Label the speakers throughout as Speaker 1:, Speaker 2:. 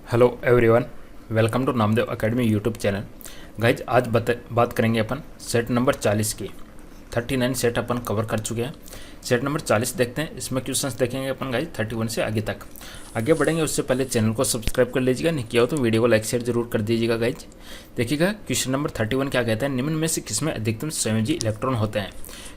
Speaker 1: Hello everyone, welcome to Namdev academy YouTube channel. Guys आज बात करेंगे अपन सेट नंबर 40 की। 39 सेट अपन कवर कर चुके हैं। सेट नंबर 40 देखते हैं, इसमें क्वेश्चंस देखेंगे अपन गाइज 31 से आगे तक। आगे बढ़ेंगे उससे पहले चैनल को सब्सक्राइब कर लीजिएगा, नहीं किया हो तो वीडियो को लाइक शेयर जरूर कर दीजिएगा। गाइज देखिएगा क्वेश्चन नंबर 31 क्या कहता है, निम्न में से किसमें अधिकतम संयोजी इलेक्ट्रॉन होते हैं।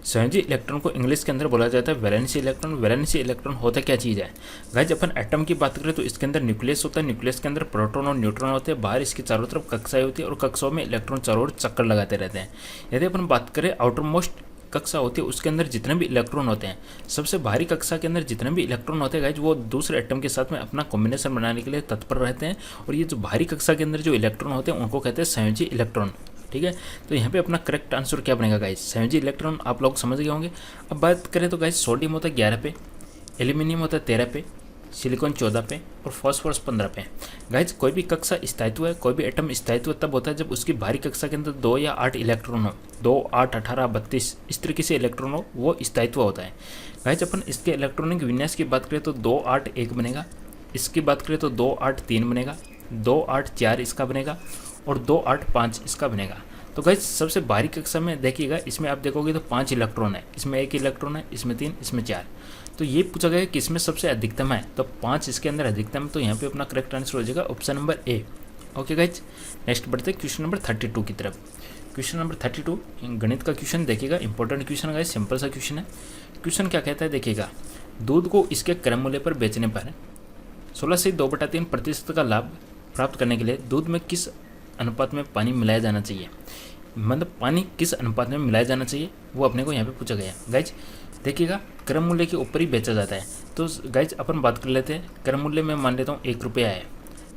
Speaker 1: संयोजी इलेक्ट्रॉन को इंग्लिश के अंदर बोला जाता है वैलेंसी इलेक्ट्रॉन। वैलेंसी इलेक्ट्रॉन होता क्या चीज़ है। गाइज अपन एटम की बात करें तो इसके अंदर न्यूक्लियस होता है, न्यूक्लियस के अंदर प्रोटॉन और न्यूट्रॉन होते हैं, बाहर इसके चारों तरफ कक्षाएं होती है और कक्षाओं में इलेक्ट्रॉन चारों ओर चक्कर लगाते रहते हैं। यदि अपन बात करें आउटर मोस्ट कक्षा होती है उसके अंदर जितने भी इलेक्ट्रॉन होते हैं, सबसे बाहरी कक्षा के अंदर जितने भी इलेक्ट्रॉन होते हैं गाइज वो दूसरे एटम के साथ में अपना कॉम्बिनेशन बनाने के लिए तत्पर रहते हैं। और ये जो बाहरी कक्षा के अंदर जो इलेक्ट्रॉन होते हैं उनको कहते हैं संयोजी इलेक्ट्रॉन। ठीक है, तो यहाँ पे अपना करेक्ट आंसर क्या बनेगा गाइज, संयोजी इलेक्ट्रॉन। आप लोग समझ गए होंगे। अब बात करें तो गाइज सोडियम होता है 11 पे, एल्यूमिनियम होता है 13 पे, सिलिकॉन 14 पे और फॉस्फोरस 15 पे। गाइज कोई भी कक्षा स्थायित्व है, कोई भी एटम स्थायित्व तब होता है जब उसकी बाहरी कक्षा के अंदर 2 या 8 इलेक्ट्रॉन हो। 2, 8, 18, 32 इस तरीके से इलेक्ट्रॉन हो, वो स्थायित्व होता है। गाइज अपन इसके इलेक्ट्रॉनिक विन्यास की बात करें तो 2, 8, 1 बनेगा। इसकी बात करें तो 2, 8, 3 बनेगा, 2, 8, 4 इसका बनेगा और 2, 8, 5 इसका बनेगा। तो गाइज सबसे बाहरी कक्षा में देखिएगा, इसमें आप देखोगे तो 5 इलेक्ट्रॉन है, इसमें 1 इलेक्ट्रॉन है, इसमें 3, इसमें 4। तो ये पूछा गया कि इसमें सबसे अधिकतम है, तो 5 इसके अंदर अधिकतम, तो यहाँ पे अपना करेक्ट आंसर हो जाएगा option number A. Okay guys, next बढ़ते हैं क्वेश्चन नंबर 32 की तरफ। क्वेश्चन नंबर 32 गणित का क्वेश्चन देखिएगा, इंपॉर्टेंट क्वेश्चन है, सिंपल सा क्वेश्चन है। क्वेश्चन क्या कहता है देखिएगा, दूध को इसके क्रय मूल्य पर बेचने पर 16 से 2/3% का लाभ प्राप्त करने के लिए दूध में किस अनुपात में पानी मिलाया जाना चाहिए। मतलब पानी किस अनुपात में मिलाया जाना चाहिए वो अपने को यहाँ पे पूछा गया। गाइज देखिएगा क्रय मूल्य के ऊपर ही बेचा जाता है, तो गाइज अपन बात कर लेते हैं। क्रय मूल्य मैं मान लेता हूँ 1 रुपया है,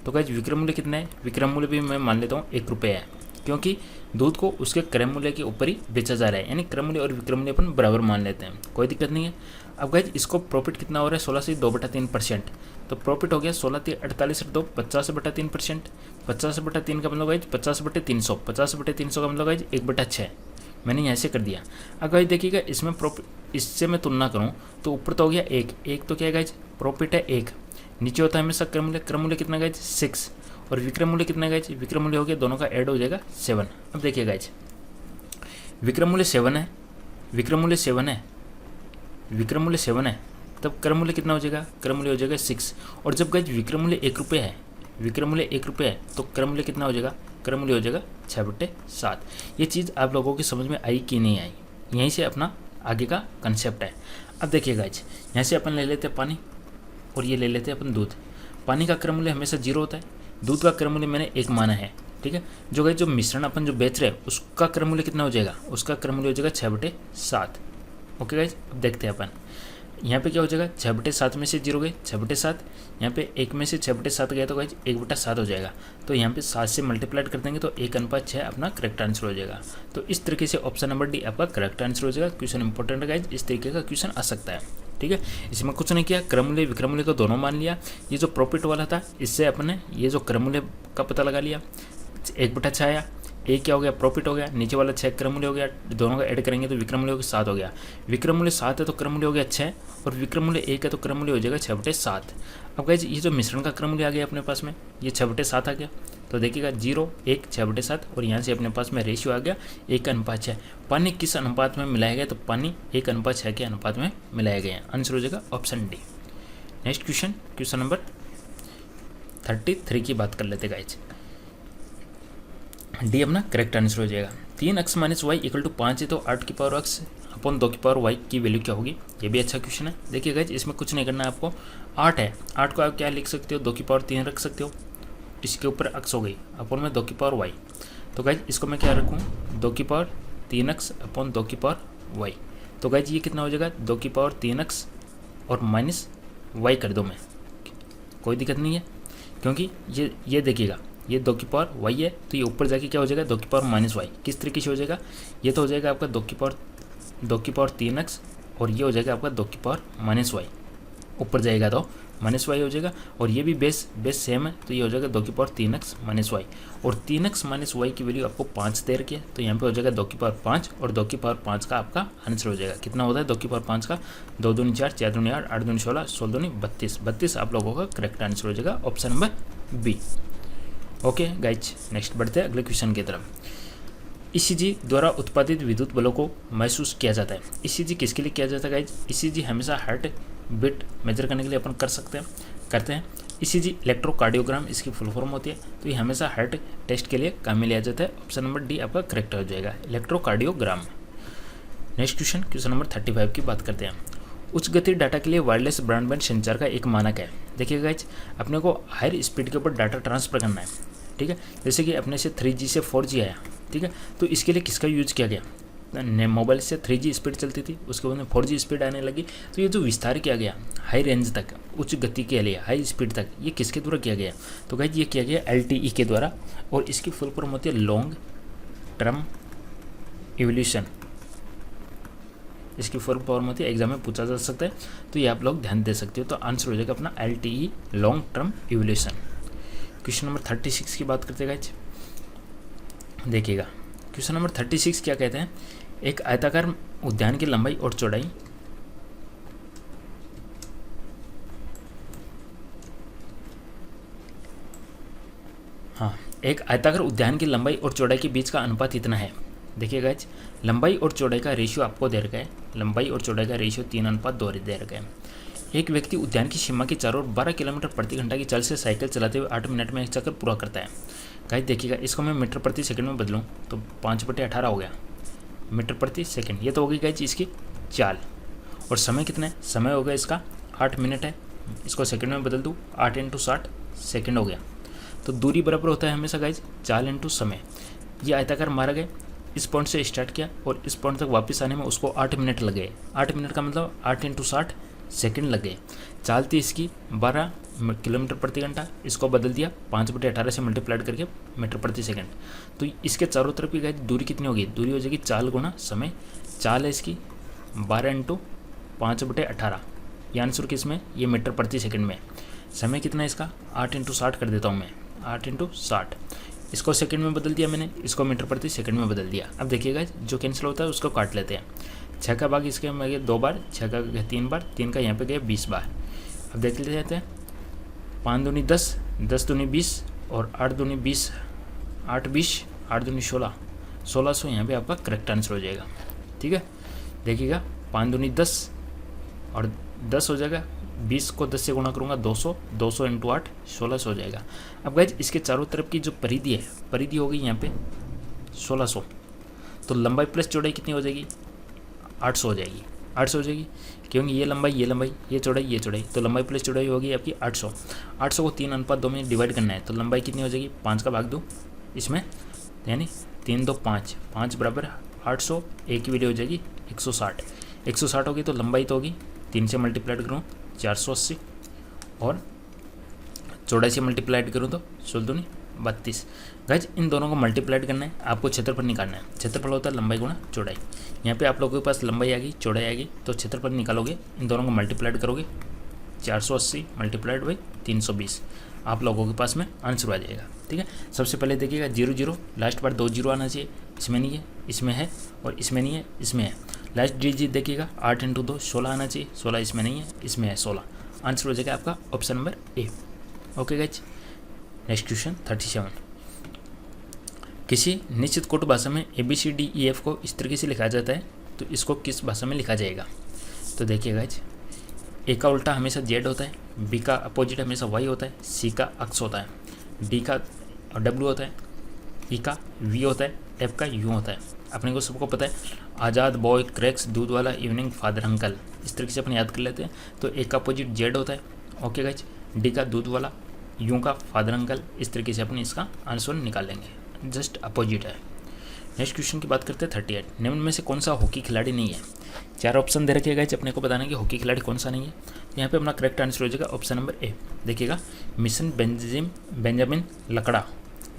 Speaker 1: तो गाइज विक्रय मूल्य कितना है, विक्रय मूल्य भी मैं मान लेता हूँ 1 रुपया है, क्योंकि दूध को उसके क्रय मूल्य के ऊपर ही बेचा जा रहा है, यानी क्रय मूल्य और विक्रय मूल्य अपन बराबर मान लेते हैं, कोई दिक्कत नहीं है। अब गाइज इसको प्रॉफिट कितना हो रहा है, 16 से 2/3%, तो प्रॉफिट हो गया 16 × 48 × 2 50/3%। 50/3 का मतलब गाइज 50/300, 50/300 का मतलब गाइज 1/6 मैंने यहाँ से कर दिया। अब गाइज देखिएगा इसमें प्रॉफिट, इससे मैं तुलना करूँ तो ऊपर तो हो गया 1 तो क्या है गाइज प्रॉफिट है 1, नीचे होता है हमेशा क्रय मूल्य कितना गाइज 6 और विक्रय मूल्य कितना गाइज, विक्रय मूल्य हो गया दोनों का ऐड हो जाएगा 7। अब देखिए गाइज विक्रय मूल्य 7 है, विक्रय मूल्य 7 है, विक्रय मूल्य 7 है, तब क्रय मूल्य कितना हो जाएगा, क्रय मूल्य हो जाएगा 6। और जब गाइज विक्रय मूल्य 1 रुपये है, विक्रय मूल्य 1 रुपये है, तो क्रय मूल्य कितना हो जाएगा, क्रय मूल्य हो जाएगा 6/7। ये चीज़ आप लोगों की समझ में आई कि नहीं आई, यहीं से अपना आगे का कंसेप्ट है। अब देखिए गाइज यहाँ से अपन ले लेते हैं पानी और ये ले लेते हैं अपन दूध। पानी का क्रय मूल्य हमेशा 0 होता है, दूध का क्रय मूल्य मैंने 1 माना है। ठीक है, जो गाइज जो मिश्रण अपन जो बेच रहे हैं उसका क्रय मूल्य कितना हो जाएगा, उसका क्रय मूल्य हो जाएगा 6/7। ओके गाइज, अब देखते हैं अपन यहाँ पे क्या हो जाएगा, 6/7 में से 0 गए 6/7, यहाँ पे 1 में से 6/7 गया तो गाइज 1/7 हो जाएगा। तो यहाँ पे 7 से मल्टीप्लाइड कर देंगे तो 1:6 अपना करेक्ट आंसर हो जाएगा। तो इस तरीके से ऑप्शन नंबर डी आपका करेक्ट आंसर हो जाएगा। क्वेश्चन इंपॉर्टेंट है गाइज, इस तरीके का क्वेश्चन आ सकता है। ठीक है, इसमें कुछ नहीं किया, क्रय मूल्य विक्रय मूल्य को दोनों मान लिया। ये जो प्रॉफिट वाला था इससे अपने ये जो क्रय मूल्य का पता लगा लिया, 1/6 आया, एक क्या हो गया प्रॉफिट हो गया, नीचे वाला 6 क्रय मूल्य हो गया, दोनों का ऐड करेंगे तो विक्रय मूल्य हो गया 7 हो गया। विक्रय मूल्य 7 है तो क्रय मूल्य हो गया 6 और विक्रय मूल्य 1 है तो क्रय मूल्य हो जाएगा 6/7। अब गाइज ये जो मिश्रण का क्रय मूल्य आ गया अपने पास में, ये 6/7 आ गया, तो देखिएगा 0, 1, 6/7 और यहाँ से अपने पास में रेशियो आ गया 1:6। पानी किस अनुपात में मिलाया गया, तो पानी 1:6 के अनुपात में मिलाया गया। आंसर हो जाएगा option D. Next question, question number 33 की बात कर लेते गाइज। डी अपना करेक्ट आंसर हो जाएगा। 3x - y = 5 है तो 8x अपॉन 2y की वैल्यू क्या होगी। ये भी अच्छा क्वेश्चन है। देखिए गाइज इसमें कुछ नहीं करना है आपको, 8 है, 8 को आप क्या लिख सकते हो, 2 रख सकते हो, इसके ऊपर x हो गई अपॉन में 2y। तो गाइज इसको मैं क्या रखूँ, 2 अपॉन 2y। तो गाइज ये कितना हो जाएगा, 2 और माइनस y कर दो मैं, कोई दिक्कत नहीं है, क्योंकि ये देखिएगा ये 2y है तो ये ऊपर जाके क्या हो जाएगा 2 - y। किस तरीके से हो जाएगा, ये तो हो जाएगा आपका 2 और ये हो जाएगा आपका 2 - y, ऊपर जाएगा तो -y हो जाएगा। और ये भी बेस सेम है तो ये हो जाएगा 2 - y। और 3x - y की वैल्यू आपको 5 दे रखी है, तो यहाँ पे हो जाएगा 2 और 2 का आपका आंसर हो जाएगा। कितना होता है 2 का, 2 दूनी 4, 4 दूनी 8, 8 दूनी 16, 16 दूनी 32। 32 आप लोगों का करेक्ट आंसर हो जाएगा option number b. Okay guys, next बढ़ते हैं अगले क्वेश्चन की तरफ। ईसीजी द्वारा उत्पादित विद्युत बलों को महसूस किया जाता है। ईसीजी किसके लिए किया जाता है गाइज? ईसीजी हमेशा हार्ट बीट मेजर करने के लिए अपन करते हैं। ईसीजी इलेक्ट्रोकार्डियोग्राम इसकी फुल फॉर्म होती है, तो ये हमेशा हार्ट टेस्ट के लिए काम में लिया जाता है। ऑप्शन नंबर डी आपका करेक्ट हो जाएगा, इलेक्ट्रोकार्डियोग्राम। नेक्स्ट क्वेश्चन नंबर 35 की बात करते हैं। उच्च गति डाटा के लिए वायरलेस ब्रॉडबैंड संचार का एक मानक है। देखिए गाइज, अपने को हायर स्पीड के ऊपर डाटा ट्रांसफर करना है, ठीक है। जैसे कि अपने से 3G से 4G आया, ठीक है, तो इसके लिए किसका यूज किया गया? मोबाइल से 3G स्पीड चलती थी, उसके बाद में 4G स्पीड आने लगी, तो ये जो विस्तार किया गया हाई रेंज तक, उच्च गति के लिए हाई स्पीड तक, ये किसके द्वारा किया गया? तो गाइज ये किया गया LTE के द्वारा, और इसकी फुल फॉर्म होती है लॉन्ग टर्म इवोल्यूशन। इसकी फुल फॉर्म होती है, एग्जाम में पूछा जा सकता है, तो ये आप लोग ध्यान दे सकते हो। तो आंसर हो जाएगा अपना LTE, long term evolution. Question number 36 की बात करते हैं गाइज, देखिएगा। क्वेश्चन नंबर 36 क्या कहते हैं? एक आयताकार उद्यान की लंबाई और चौड़ाई एक आयताकार उद्यान की लंबाई और चौड़ाई के बीच का अनुपात इतना है। देखिए गाइज, लंबाई और चौड़ाई का रेशियो आपको दे रखा है, लंबाई और चौड़ाई का रेशियो 3:2 दे रखा है। एक व्यक्ति उद्यान की सीमा के चारों ओर 12 किलोमीटर प्रति घंटा की चाल से साइकिल चलाते हुए 8 मिनट में एक चक्कर पूरा करता है। गाइज देखिएगा, इसको मैं मीटर प्रति सेकंड में बदलूँ तो 5/18 हो गया मीटर प्रति सेकंड। ये तो हो गई गाइज इसकी चाल, और समय कितना है? समय हो गया इसका 8 मिनट है, इसको सेकंड में बदल दूँ 8 × 60 सेकंड हो गया। तो दूरी बराबर होता है हमेशा गाइज चाल × समय। ये आयताकार मारा गया, इस पॉइंट से स्टार्ट किया और इस पॉइंट तक वापस आने में उसको 8 मिनट लगे। 8 मिनट का मतलब 8 × 60 सेकंड लगे। चाल थी इसकी 12 किलोमीटर प्रति घंटा, इसको बदल दिया 5/18 से मल्टीप्लाइड करके मीटर प्रति सेकंड। तो इसके चारों तरफ की गाइज दूरी कितनी होगी? दूरी हो जाएगी चाल गुना समय। चाल है इसकी 12 × 5/18, ये आंसर किस में? ये मीटर प्रति सेकंड में। समय कितना है इसका? 8 × 60 कर देता हूँ मैं, 8 × 60। इसको सेकंड में बदल दिया मैंने, इसको मीटर प्रति सेकंड में बदल दिया। अब देखिएगा जो कैंसिल होता है उसको काट लेते हैं। 6 का भाग इसके में गया 2 बार, 6 का गया 3 बार, 3 का यहाँ पे गया 20 बार। अब देख लेते हैं 5 दूनी 10, 10 दूनी 20 और 8 दूनी 20, 8 20, 8 दूनी 16, 1600 यहाँ पे आपका करेक्ट आंसर हो जाएगा, ठीक है। देखिएगा 5 दूनी 10 और 10 हो जाएगा, 20 को 10 से गुणा करूँगा 200, 200 × 8 1600 हो जाएगा। अब गाइज इसके चारों तरफ की जो परिधि है, परिधि हो गई यहाँ पे 1600, तो लंबाई प्लस चौड़ाई कितनी हो जाएगी? 800 हो जाएगी, 800 हो जाएगी, क्योंकि ये लंबाई, ये चौड़ाई, तो लंबाई प्लस चौड़ाई होगी आपकी 800। 800 को 3:2 में डिवाइड करना है, तो लंबाई कितनी हो जाएगी? 5 का भाग 2 इसमें, यानी 3 2 5, 5 बराबर 800, एक की वैल्यू हो जाएगी 160। 160 होगी तो लंबाई तो होगी 3 से मल्टीप्लाइड करूँ 480 और चौड़ाई से मल्टीप्लाइड करूँ तो 16 दूनी 32। गाइज इन दोनों को मल्टीप्लाइड करना है, आपको क्षेत्रफल निकालना है। क्षेत्रफल होता है लंबाई गुणा चौड़ाई। यहाँ पे आप लोगों के पास लंबाई आ गई, चौड़ाई आ गई, तो क्षेत्रफल निकालोगे, इन दोनों को मल्टीप्लाइड करोगे 480 मल्टीप्लाइड बाई 320, आप लोगों के पास में आंसर आ जाएगा, ठीक है। सबसे पहले देखिएगा 0 0, लास्ट बार 2 0 आना चाहिए, इसमें नहीं है, इसमें है, और इसमें नहीं है, इसमें है। लास्ट डिजिट देखिएगा 8 × 2 16 आना चाहिए, 16 इसमें नहीं है, इसमें है 16। आंसर हो जाएगा आपका option number A. Okay guys, next question 37। किसी निश्चित कोड भाषा में ABCDEF को इस तरीके से लिखा जाता है, तो इसको किस भाषा में लिखा जाएगा? तो देखिए गाइज, ए का उल्टा हमेशा Z होता है, B का अपोजिट हमेशा Y होता है, C का अक्स होता है, D का W होता है, E का V होता है, F का U होता है। अपने को सबको पता है, आज़ाद, बॉय, क्रैक्स, दूध वाला, इवनिंग, फादर, अंकल, इस तरीके से अपन याद कर लेते हैं। तो ए का अपोजिट Z होता है, ओके गाइज, D का दूध वाला, U का फादर, अंकल, इस तरीके से अपन इसका आंसर निकाल लेंगे, जस्ट अपोजिट है। नेक्स्ट क्वेश्चन की बात करते हैं 38। निम्न में से कौन सा हॉकी खिलाड़ी नहीं है? 4 ऑप्शन दे रखिएगा, अपने को बताना कि हॉकी खिलाड़ी कौन सा नहीं है। यहाँ पे अपना करेक्ट आंसर हो जाएगा ऑप्शन नंबर ए। देखिएगा, मिशन बेंजामिन लकड़ा,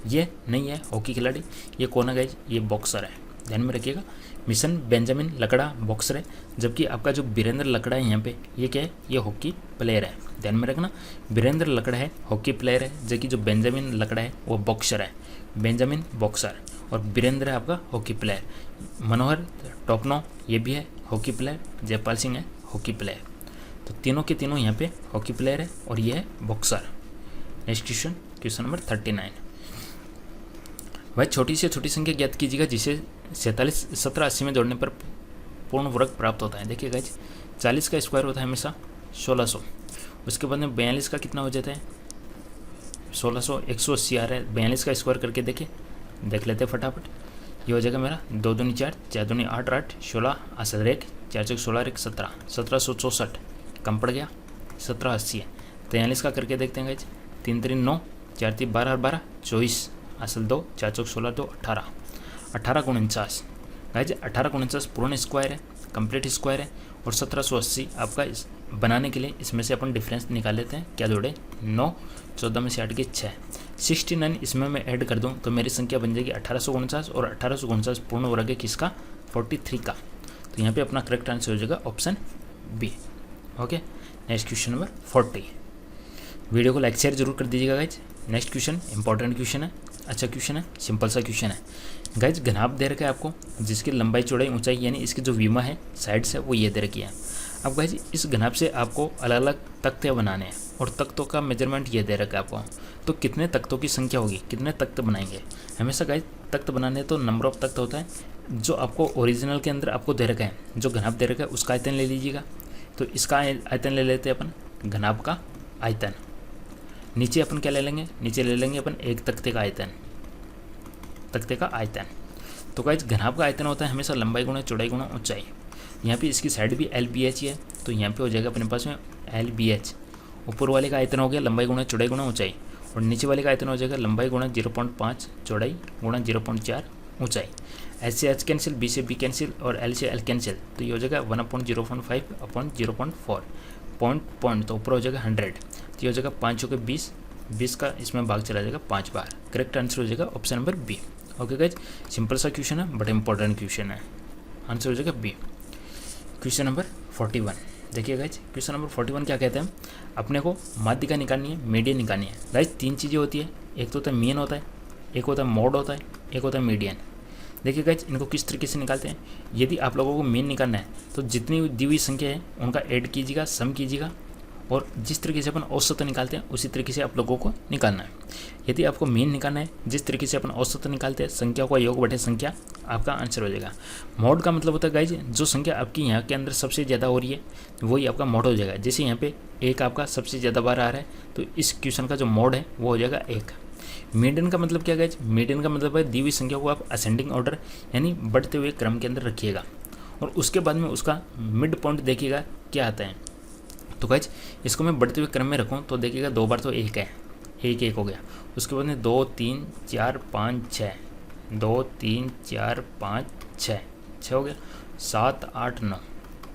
Speaker 1: ये नहीं है हॉकी खिलाड़ी। ये कौन है गाइज? ये बॉक्सर है, ध्यान में रखिएगा। मिशन बेंजामिन लकड़ा बॉक्सर है, जबकि आपका जो वीरेंद्र लकड़ा है यहाँ पे, ये क्या है? ये हॉकी प्लेयर है, ध्यान में रखना। वीरेंद्र लकड़ा है हॉकी प्लेयर है, जबकि जो बेंजामिन लकड़ा है वो बॉक्सर है। बेंजामिन बॉक्सर और वीरेंद्र है आपका हॉकी प्लेयर। मनोहर टोपनो ये भी है हॉकी प्लेयर, जयपाल सिंह है हॉकी प्लेयर। तो तीनों के तीनों यहाँ पे हॉकी प्लेयर है और ये है boxer. Next question question number 39। भाई छोटी से छोटी संख्या ज्ञात कीजिएगा जिसे 47, 17, 80 में जोड़ने पर पूर्ण वर्ग प्राप्त होता है। देखिए गाइज 40 का स्क्वायर होता है हमेशा 1600, उसके बाद में 42 का कितना हो जाता है 1600, 180 आ रहा है। 42 का स्क्वायर करके देख लेते हैं फटाफट। ये हो जाएगा मेरा 2 दूनी 4, 4 दूनी 8, 8 16 असर 1, 4 चौक 16 1 17, 1764 कम पड़ गया 1780 है। 43 का करके देखते हैं गाइज 3 3 9, 4 3 12 12 24 असल 2, 4 चौक 16 2 18, 18 गुण 49 गाइज 18 गुण 49 पूर्ण स्क्वायर है, कंप्लीट स्क्वायर है। और 1780 आपका बनाने के लिए इसमें से अपन डिफरेंस निकाल लेते हैं। क्या जोड़े 9, 14 में से 8 के 6, 69 इसमें मैं ऐड कर दूं तो मेरी संख्या बन जाएगी 1849। और 1849 पूर्ण वर्ग है किसका 43 का। तो यहाँ पे अपना करेक्ट आंसर हो जाएगा option b. Okay, next question number 40। Video को लाइक शेयर जरूर कर दीजिएगा guys. Next question important question है, अच्छा क्वेश्चन है, सिंपल सा क्वेश्चन है गाइज। घनाभ दे रखा है आपको जिसकी लंबाई चौड़ाई ऊंचाई यानी इसकी जो विमा है साइड्स है वो ये दे रखी है। अब गाइज इस घनाभ से आपको अलग अलग तख्ते बनाने हैं और तख्तों का मेजरमेंट ये दे रखा है आपको। तो कितने तख्तों की संख्या होगी, कितने तख्त बनाएंगे। हमेशा गाइज तख्त बनाने तो नंबर ऑफ तख्त होता है। जो आपको ओरिजिनल के अंदर आपको दे रखा है, जो घनाभ दे रखा है उसका आयतन ले लीजिएगा। तो इसका आयतन ले लेते हैं अपन घनाभ का आयतन। नीचे अपन क्या ले लेंगे, नीचे ले लेंगे अपन एक तख्ते का आयतन, तख्ते का आयतन। तो गाइज घनाभ का आयतन होता है हमेशा लंबाई गुणा चौड़ाई गुणा ऊंचाई। यहाँ पे इसकी साइड भी LBH ही है तो यहाँ पे हो जाएगा अपने पास में LBH। ऊपर वाले का आयतन हो गया लंबाई गुणा चौड़ाई गुणा ऊंचाई और नीचे वाले का आयतन हो जाएगा लंबाई गुणा 0.5 चौड़ाई गुणा 0.4 ऊंचाई। H से H कैंसिल, B से B कैंसिल और L से L कैंसिल। तो ये हो जाएगा 1/0.5 अपॉन 0.4 पॉइंट तो ऊपर हो जाएगा 100। तो ये हो जाएगा 5 के 20, 20 का इसमें भाग चला जाएगा 5 बार। करेक्ट आंसर हो जाएगा option number b. Okay guys, simple सा क्वेश्चन है बट इंपॉर्टेंट क्वेश्चन है, आंसर हो जाएगा बी। क्वेश्चन नंबर 41 देखिए गाइज, क्वेश्चन नंबर 41 क्या कहते हैं, अपने को माध्यिका निकालनी है, मीडियन निकालनी है। गाइज 3 चीज़ें होती है, एक तो होता है मीन होता है, एक होता है मोड होता है, एक होता है मीडियन। देखिए गाइज इनको किस तरीके से निकालते हैं। यदि आप लोगों को मीन निकालना है तो जितनी दी हुई संख्या है उनका ऐड कीजिएगा, सम कीजिएगा और जिस तरीके से अपन औसत निकालते हैं उसी तरीके से आप लोगों को निकालना है। यदि आपको मीन निकालना है जिस तरीके से अपन औसत निकालते हैं, संख्या का योग बटे संख्या, आपका आंसर हो जाएगा। मोड का मतलब होता है गाइज जो संख्या आपकी यहाँ के अंदर सबसे ज़्यादा हो रही है वही आपका मोड हो जाएगा। जैसे यहाँ पे एक आपका सबसे ज़्यादा बार आ रहा है तो इस क्वेश्चन का जो मोड है वो हो जाएगा 1। मीडियन का मतलब क्या गाइज, मीडियन का मतलब है दी हुई संख्या को आप असेंडिंग ऑर्डर यानी बढ़ते हुए क्रम के अंदर रखिएगा और उसके बाद में उसका मिड पॉइंट देखिएगा क्या आता है। तो गाइज इसको मैं बढ़ते हुए क्रम में रखूँ तो देखिएगा 2 बार तो 1 है, 1 1 हो गया। उसके बाद में 2 3 4 5 6, 2 3 4 5 6, 6 हो गया, 7 8 9,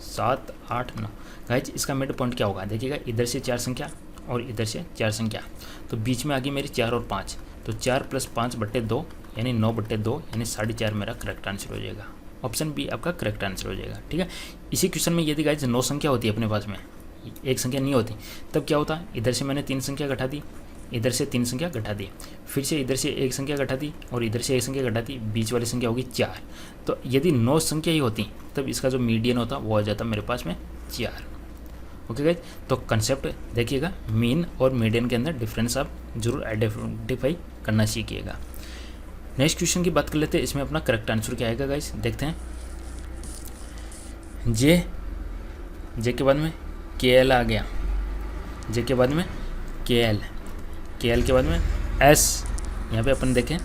Speaker 1: 7 8 9। गाइज इसका मिड पॉइंट क्या होगा, देखिएगा इधर से 4 संख्या और इधर से 4 संख्या, तो बीच में आ गई मेरी 4 और 5, तो 4 + 5/2 यानी 9/2 यानी 4.5 मेरा करेक्ट आंसर हो जाएगा। ऑप्शन बी आपका करेक्ट आंसर हो जाएगा। ठीक है, इसी क्वेश्चन में यदि गाइज 9 संख्या होती है अपने पास में, एक संख्या नहीं होती, तब क्या होता है, इधर से मैंने 3 संख्या घटा दी, इधर से 3 संख्या घटा दी, फिर से इधर से 1 संख्या घटा दी और इधर से 1 संख्या घटा दी, बीच वाली संख्या होगी 4। तो यदि 9 संख्या ही होती तब इसका जो मीडियन होता वो आ जाता मेरे पास में 4। ओके गाइज, तो कंसेप्ट देखिएगा, मीन और मीडियन के अंदर डिफरेंस आप जरूर आइडेंटिफाई करना सीखिएगा। नेक्स्ट क्वेश्चन की बात कर लेते हैं, इसमें अपना करेक्ट आंसर क्या आएगा गाइज, देखते हैं। जे के बाद में KL आ गया, जे के बाद में KL के बाद में S, यहाँ पे अपन देखें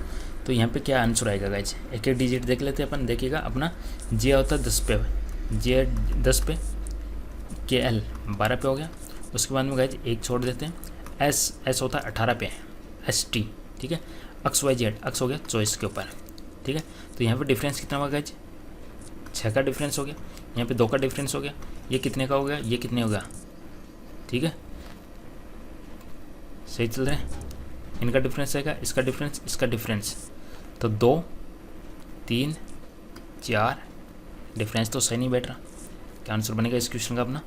Speaker 1: तो यहाँ पे क्या आंसर आएगा गाइज, एक एक डिजिट देख लेते हैं अपन। देखिएगा अपना J होता है 10 पे, J 10 पे, KL 12 पे हो गया। उसके बाद में गाइज एक छोड़ देते हैं, S होता है 18 पे, ST। ठीक है, XYZ, X हो गया 24 के ऊपर। ठीक है, तो यहाँ पे डिफरेंस कितना होगा गाइज, 6 का डिफरेंस हो गया, यहाँ पे 2 का डिफरेंस हो गया, ये कितने का हो गया, ये कितने होगा। ठीक है, सही चल रहे हैं, इनका डिफरेंस आएगा, इसका डिफरेंस, इसका डिफरेंस, तो 2 3 4 डिफरेंस तो सही नहीं बैठ रहा। क्या आंसर बनेगा इस क्वेश्चन का अपना,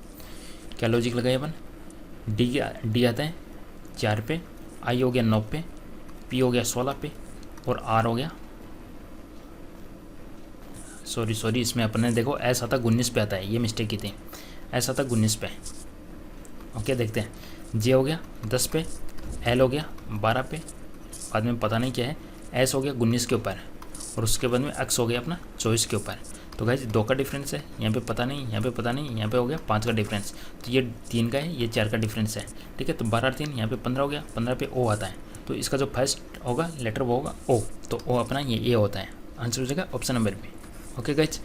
Speaker 1: क्या लॉजिक लगाए अपन। डी आता है 4 पे, I हो गया 9 पे, P हो गया 16 पे और R हो गया, सॉरी इसमें अपने देखो S आता 19 पे आता है, ये मिस्टेक की थी, S आता 19 पे। ओके देखते हैं, J हो गया 10 पे, एल हो गया 12 पे, बाद में पता नहीं क्या है, एस हो गया 19 के ऊपर, और उसके बाद में एक्स हो गया अपना 24 के ऊपर। तो गाइज 2 का डिफरेंस है, यहाँ पे पता नहीं, यहाँ पे पता नहीं, यहाँ पे हो गया 5 का डिफरेंस, तो ये 3 का है, ये 4 का डिफरेंस है। ठीक है, तो 12 और 3 यहाँ पे 15 हो गया, 15 पे ओ आता है, तो इसका जो फर्स्ट होगा लेटर वो होगा ओ, तो ओ अपना ये ए होता है। आंसर हो जाएगा option number b. Okay guys,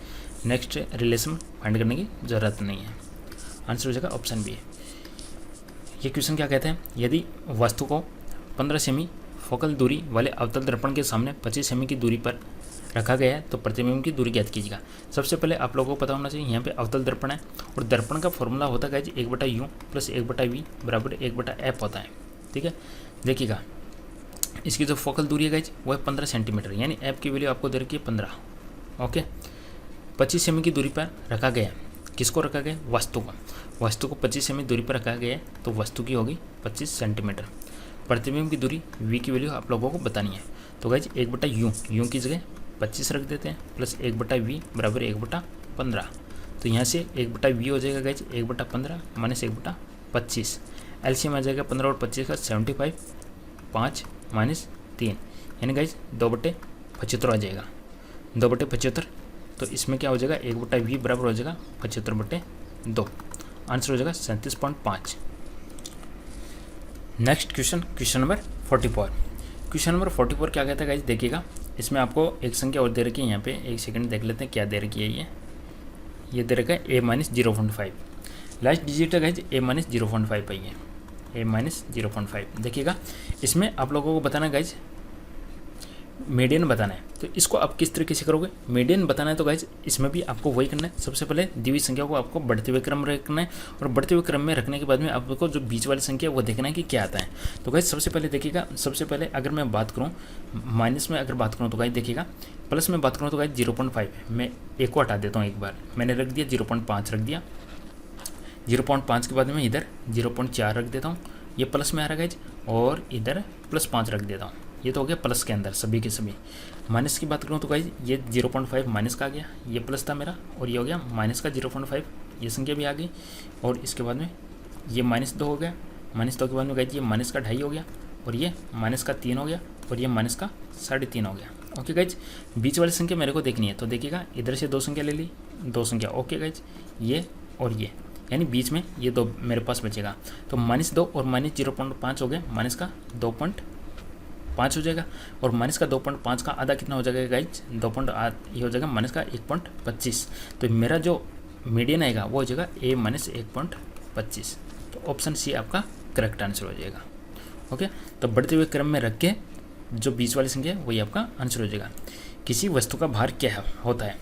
Speaker 1: next relation find करने की ज़रूरत नहीं है, आंसर हो जाएगा ऑप्शन बी। ये क्वेश्चन क्या कहते हैं, यदि वस्तु को 15 सेमी फोकल दूरी वाले अवतल दर्पण के सामने 25 सेमी की दूरी पर रखा गया है तो प्रतिबिंब की दूरी ज्ञात कीजिएगा। सबसे पहले आप लोगों को पता होना चाहिए यहाँ पे अवतल दर्पण है, और दर्पण का फॉर्मूला होता है 1/u प्लस 1/v बराबर 1/f होता है। ठीक है, देखिएगा इसकी जो फोकल दूरी है गाइज वो है 15 सेंटीमीटर, यानी एफ की वैल्यू आपको दे रखी है 15। ओके, 25 सेमी की दूरी पर रखा गया है, किसको रखा गया, वस्तु को, वस्तु को 25 सेमी दूरी पर रखा गया है, तो वस्तु की होगी 25 सेंटीमीटर। प्रतिबिंब की दूरी v की वैल्यू आप लोगों को बतानी है, तो गाइज 1/u, u की जगह 25 रख देते हैं, प्लस 1/v बराबर 1/15, तो यहाँ से 1/v हो जाएगा गाइज 1/15 माइनस 1/25, एलसीएम आ जाएगा 15 और 25 का 75, 5 माइनस 3, यानी गाइज 2/75 आ जाएगा, 2/75, तो इसमें क्या हो जाएगा 1/v बराबर हो जाएगा 75/2, आंसर हो जाएगा 37.5। Next question, question number 44। Question number 44 क्या कहता है गाइज, देखिएगा इसमें आपको एक संख्या और दे रखी है, यहाँ पे एक सेकंड देख लेते हैं क्या दे रखी है। ये दे रखा है a-0.5, लास्ट डिजिट है गाइज a-0.5 आई है, a-0.5। देखिएगा इसमें आप लोगों को बताना है गाइज मीडियन बताना है, तो इसको आप किस तरीके से करोगे, मीडियन बताना है तो गाइज इसमें भी आपको वही करना है। सबसे पहले दी हुई संख्या को आपको बढ़ते हुए क्रम रखना है, और बढ़ते हुए क्रम में रखने के बाद में आपको जो बीच वाली संख्या वो देखना है कि क्या आता है। तो गाइज सबसे पहले देखिएगा, सबसे पहले अगर मैं बात करूँ माइनस में अगर बात करूँ तो गाइज देखिएगा, प्लस में बात करूँ तो गाइज 0.5, मैं एक को हटा देता हूँ, एक बार मैंने रख दिया 0.5 रख दिया, 0.5 के बाद में इधर 0.4 रख देता हूँ, ये प्लस में आ रहा है गाइज, और इधर +5 रख देता हूँ, ये तो हो गया प्लस के अंदर सभी के सभी। माइनस की बात करूँ तो गाइज ये 0.5 माइनस का आ गया, ये प्लस था मेरा, और ये हो गया माइनस का 0.5, ये संख्या भी आ गई, और इसके बाद में ये -2 हो गया, -2 के बाद में गाइज ये माइनस का 2.5 हो गया, और ये माइनस का 3 हो गया, और ये माइनस का 3.5 हो गया। ओके गाइज, बीच वाली संख्या मेरे को देखनी है, तो देखिएगा इधर से 2 संख्या ले ली, 2 संख्या। ओके गाइज, ये और ये, यानी बीच में ये 2 मेरे पास बचेगा, तो -2 और -0.5 हो गया, माइनस का 2.5 हो जाएगा, और माइनस का 2.5 का आधा कितना हो जाएगा गाइज 2.8, ये हो जाएगा माइनस का 1.25, तो मेरा जो मीडियन आएगा वो हो जाएगा a-1.25, तो ऑप्शन सी आपका करेक्ट आंसर हो जाएगा। ओके, तो बढ़ते हुए क्रम में रख के जो बीच वाली संख्या है वही आपका आंसर हो जाएगा। किसी वस्तु का भार क्या होता है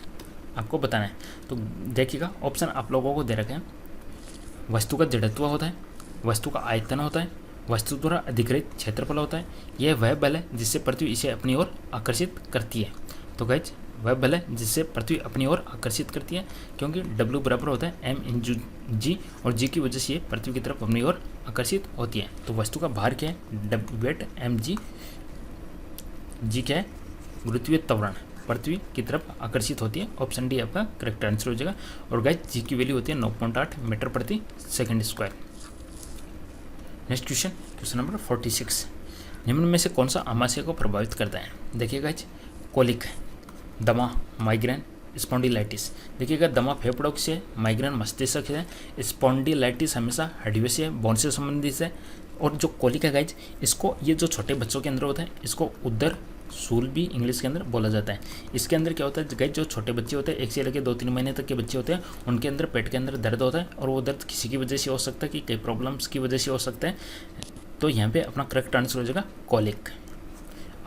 Speaker 1: आपको बताना है, तो देखिएगा ऑप्शन आप लोगों को दे रखे हैं, वस्तु का जड़त्व होता है, वस्तु का आयतन होता है, वस्तु द्वारा अधिकृत क्षेत्रफल होता है, यह वह बल है जिससे पृथ्वी इसे अपनी ओर आकर्षित करती है। तो गाइज वह बल है जिससे पृथ्वी अपनी ओर आकर्षित करती है, क्योंकि W बराबर होता है m/g, और g की वजह से ये पृथ्वी की तरफ अपनी ओर आकर्षित होती है। तो वस्तु का भार क्या है, वेट mg, g क्या है, गुरुत्वीय त्वरण, पृथ्वी की तरफ आकर्षित होती है। ऑप्शन डी आपका करेक्ट आंसर हो जाएगा। और गाइज g की वैल्यू होती है 9.8 मीटर प्रति second square. Next question, question number 46, निम्न में से कौन सा आमाशय को प्रभावित करता है। देखिएगा कोलिक, दमा, माइग्रेन, स्पॉन्डिलाइटिस। देखिएगा दमा फेफड़ों से, माइग्रेन मस्तिष्क से, स्पॉन्डिलाइटिस हमेशा हड्डियों से, बोन से संबंधित है। और जो कोलिक है गाइज, इसको ये जो छोटे बच्चों के अंदर होता है इसको उदर सूल भी इंग्लिश के अंदर बोला जाता है। इसके अंदर क्या होता है गाइज, जो छोटे बच्चे होते हैं 1 से लेकर 2-3 महीने तक के बच्चे होते हैं, उनके अंदर पेट के अंदर दर्द होता है, और वो दर्द किसी की वजह से हो सकता है कि कई प्रॉब्लम्स की वजह से हो सकता है। तो यहाँ पे अपना करेक्ट आंसर हो जाएगा कोलिक,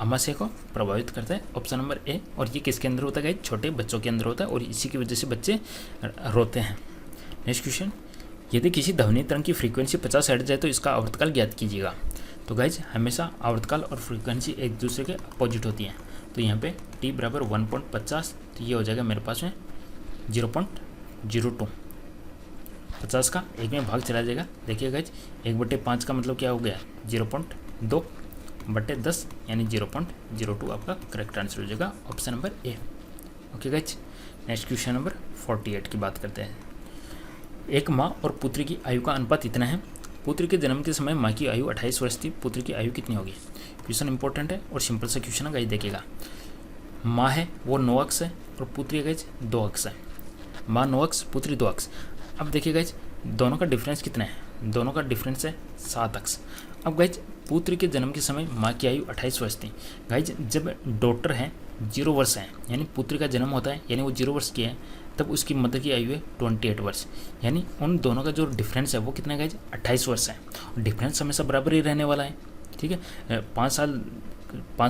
Speaker 1: आमाशय को प्रभावित करता है, ऑप्शन नंबर ए। और ये किसके अंदर होता है गाइज, छोटे बच्चों के अंदर होता है, और इसी की वजह से बच्चे रोते हैं। नेक्स्ट क्वेश्चन, यदि किसी ध्वनि तरंग की फ्रीक्वेंसी 50 हर्ट्ज है तो इसका आवर्तकाल ज्ञात कीजिएगा। तो गाइज हमेशा आवर्तकाल और फ्रीक्वेंसी एक दूसरे के अपोजिट होती हैं। तो यहाँ पे t बराबर 1.50, तो ये हो जाएगा मेरे पास में 0.02, 50 का 1 में भाग चला जाएगा। देखिए गाइज 1/5 का मतलब क्या हो गया 0.2/10, यानी 0.02 आपका करेक्ट आंसर हो जाएगा, option number A. Okay guys, next question number 48 की बात करते हैं। एक माँ और पुत्री की आयु का अनुपात इतना है, पुत्र के जन्म के समय माँ की आयु 28 वर्ष थी, पुत्र की आयु कितनी होगी। क्वेश्चन इंपॉर्टेंट है और सिंपल सा क्वेश्चन है गाइज, देखिएगा। माँ है वो 9 अक्ष है और पुत्री गाइज 2 अक्ष है। माँ 9 अक्ष, पुत्री 2 अक्ष। अब देखिए गाइज दोनों का डिफरेंस कितना है, दोनों का डिफरेंस है 7 अक्ष। अब गाइज पुत्र के जन्म के समय माँ की आयु 28 वर्ष थी। गाइज जब डॉटर है 0 वर्ष है, यानी पुत्र का जन्म होता है यानी वो 0 वर्ष की है, तब उसकी मदर की आयु है 28 वर्ष। यानी उन दोनों का जो डिफरेंस है वो कितना है गाइज, 28 वर्ष है। डिफरेंस हमेशा बराबर ही रहने वाला है, ठीक है। 5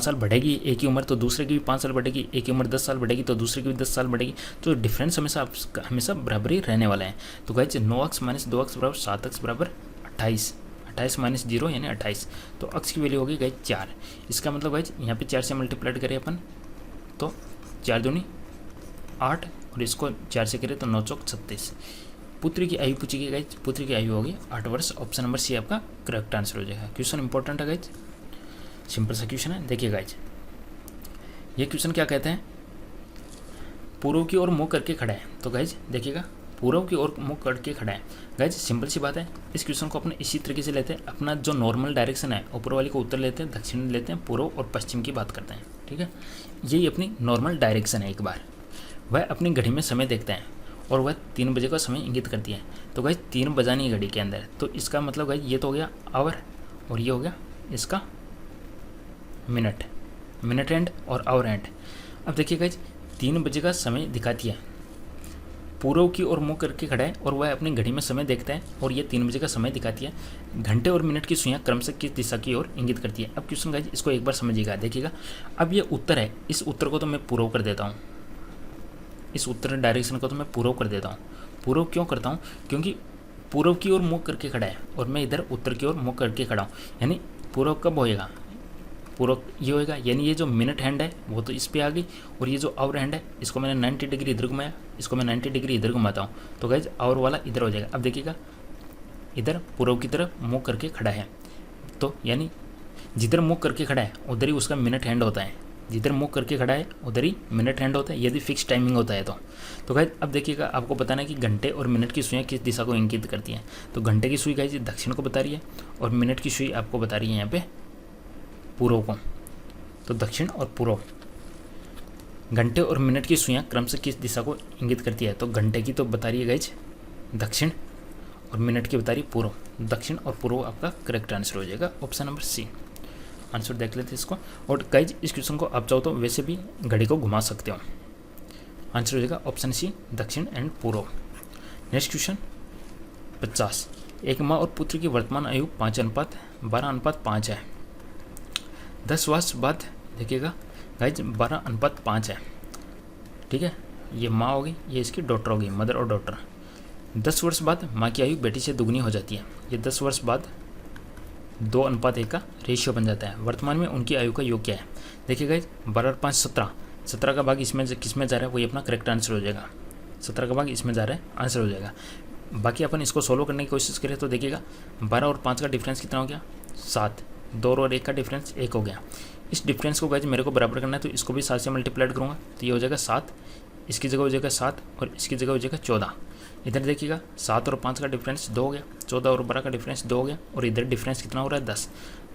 Speaker 1: साल बढ़ेगी एक ही उम्र तो दूसरे की भी 5 साल बढ़ेगी, एक ही उम्र 10 साल बढ़ेगी तो दूसरे की भी 10 साल बढ़ेगी। तो डिफरेंस हमेशा बराबर ही रहने वाला है। तो गाइज 9 अक्ष माइनस 2 अक्ष बराबर 7 अक्ष बराबर 28, 28 माइनस 0 यानी 28। तो अक्ष की वैल्यू होगी गाइज 4। इसका मतलब गाइज यहाँ पे 4 से मल्टीप्लाइड करें अपन तो 4 दूनी 8 और इसको 4 से करें तो 9 चौक 36। पुत्री की आयु पूछेगी गाइज, पुत्री की आयु होगी 8 वर्ष। ऑप्शन नंबर सी आपका करेक्ट आंसर हो जाएगा। क्वेश्चन इंपॉर्टेंट है गाइज, सिंपल सा क्वेश्चन है। देखिए गाइज ये क्वेश्चन क्या कहते हैं, पूर्व की ओर मुंह करके खड़ा है। तो गाइज देखिएगा पूर्व की ओर मुंह करके खड़ा है। गाइज सिंपल सी बात है, इस क्वेश्चन को अपने इसी तरीके से लेते हैं। अपना जो नॉर्मल डायरेक्शन है ऊपर वाली को उत्तर लेते हैं, दक्षिण लेते हैं, पूर्व और पश्चिम की बात करते हैं, ठीक है। यही अपनी नॉर्मल डायरेक्शन है। एक बार वह अपनी घड़ी में समय देखता है और वह 3 बजे का समय इंगित करती है। तो गाइज 3 बजानी घड़ी के अंदर, तो इसका मतलब गाइज ये तो हो गया आवर और ये हो गया इसका मिनट, मिनट एंड और आवर एंड। अब देखिए गाइज 3 बजे का समय दिखाती है, पूर्व की ओर मुंह करके खड़ा है और वह अपनी घड़ी में समय देखता है और ये 3 बजे का समय दिखाती है। घंटे और मिनट की सुइयां क्रमशः किस दिशा की ओर इंगित करती है। अब क्वेश्चन गाइज इसको एक बार समझिएगा, देखिएगा। अब ये उत्तर है, इस उत्तर को तो मैं पूर्व कर देता हूँ, इस उत्तर डायरेक्शन को तो मैं पूर्व कर देता हूँ। पूर्व क्यों करता हूँ, क्योंकि पूर्व की ओर मुंह करके खड़ा है और मैं इधर उत्तर की ओर मुंह करके खड़ा हूँ। यानी पूर्व कब होएगा, पूर्व ये होएगा, यानी ये जो मिनट हैंड है वो तो इस पे आ गई और ये जो आवर हैंड है इसको मैंने 90 डिग्री इधर घुमाया, इसको मैं 90 डिग्री इधर घुमाता हूँ। तो गाइज आवर वाला इधर हो जाएगा। अब देखिएगा इधर पूर्व की तरफ मुँह करके खड़ा है, तो यानी जिधर मुँह करके खड़ा है उधर ही उसका मिनट हैंड होता है, जिधर मुँह करके खड़ा है उधर ही मिनट हैंड होता है, यदि फिक्स टाइमिंग होता है तो गाइज अब देखिएगा आपको बताना है कि घंटे और मिनट की सुइयाँ किस दिशा को इंगित करती हैं। तो घंटे की सुई गाइज दक्षिण को बता रही है और मिनट की सुई आपको बता रही है यहाँ पे पूर्व को। तो दक्षिण और पूर्व, घंटे और मिनट की सुइयाँ क्रमशः किस दिशा को इंगित करती है। तो घंटे की तो बता रही है गाइज दक्षिण और मिनट की बता रही है पूर्व। दक्षिण और पूर्व आपका करेक्ट आंसर हो जाएगा, ऑप्शन नंबर सी। आंसर देख लेते हैं इसको। और गाइज इस क्वेश्चन को आप चाहो तो वैसे भी घड़ी को घुमा सकते हो। आंसर हो जाएगा ऑप्शन सी दक्षिण एंड पूर्व। Next question 50। एक माँ और पुत्र की वर्तमान आयु 5:12:5 है। 10 वर्ष बाद देखिएगा गाइज 12:5 है, ठीक है। ये माँ होगी, ये इसकी डॉटर होगी, मदर और डॉटर। 10 वर्ष बाद माँ की आयु बेटी से दुगनी हो जाती है। ये 10 वर्ष बाद 2:1 का रेशियो बन जाता है। वर्तमान में उनकी आयु का योग क्या है। देखिए गाइज 12 और 5 17, 17 का भाग इसमें किस में जा रहा है, वही अपना करेक्ट आंसर हो जाएगा। 17 का भाग इसमें जा रहा है, आंसर हो जाएगा। बाकी अपन इसको सोल्व करने की कोशिश करें तो देखिएगा 12 और 5 का डिफरेंस कितना हो गया 7, 2 और 1 का डिफरेंस 1 हो गया। इस डिफरेंस को गाइज मेरे को बराबर करना है तो इसको भी 7 से मल्टीप्लाइड करूँगा तो ये हो जाएगा 7, इसकी जगह हो जाएगा 7 और इसकी जगह हो जाएगा 14। इधर देखिएगा 7 और 5 का डिफरेंस 2 हो गया, 14 और 12 का डिफरेंस 2 हो गया और इधर डिफरेंस कितना हो रहा है 10।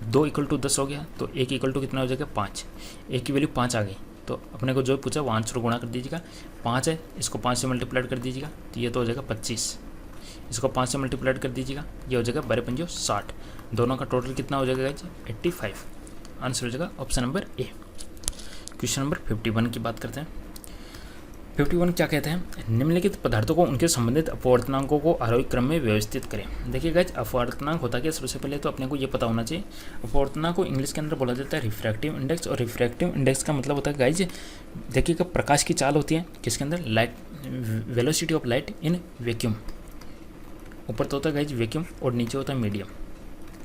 Speaker 1: 2 = 10 हो गया तो 1 = कितना हो जाएगा 5। 1 की वैल्यू 5 आ गई तो अपने को जो पूछा वो आंसर गुणा कर दीजिएगा। 5 है, इसको 5 से मल्टीप्लाइड कर दीजिएगा तो ये तो हो जाएगा 25। इसको 5 से मल्टीप्लाइड कर दीजिएगा, ये हो जाएगा 12×5 = 60। दोनों का टोटल कितना हो जाएगा गाइज 85। आंसर हो जाएगा option number A. Question number 51 की बात करते हैं। 51 क्या कहते हैं, निम्नलिखित पदार्थों को उनके संबंधित अपवर्तनांकों को आरोही क्रम में व्यवस्थित करें। देखिए गाइज अपवर्तनांक होता क्या, सबसे पहले तो अपने को ये पता होना चाहिए। अपवर्तनांक को इंग्लिश के अंदर बोला जाता है रिफ्रैक्टिव इंडेक्स और रिफ्रैक्टिव इंडेक्स का मतलब होता है गाइज देखिएगा प्रकाश की चाल होती है किसके अंदर, light, velocity of light in vacuum. ऊपर तो होता है गाइज वैक्यूम और नीचे होता है मीडियम।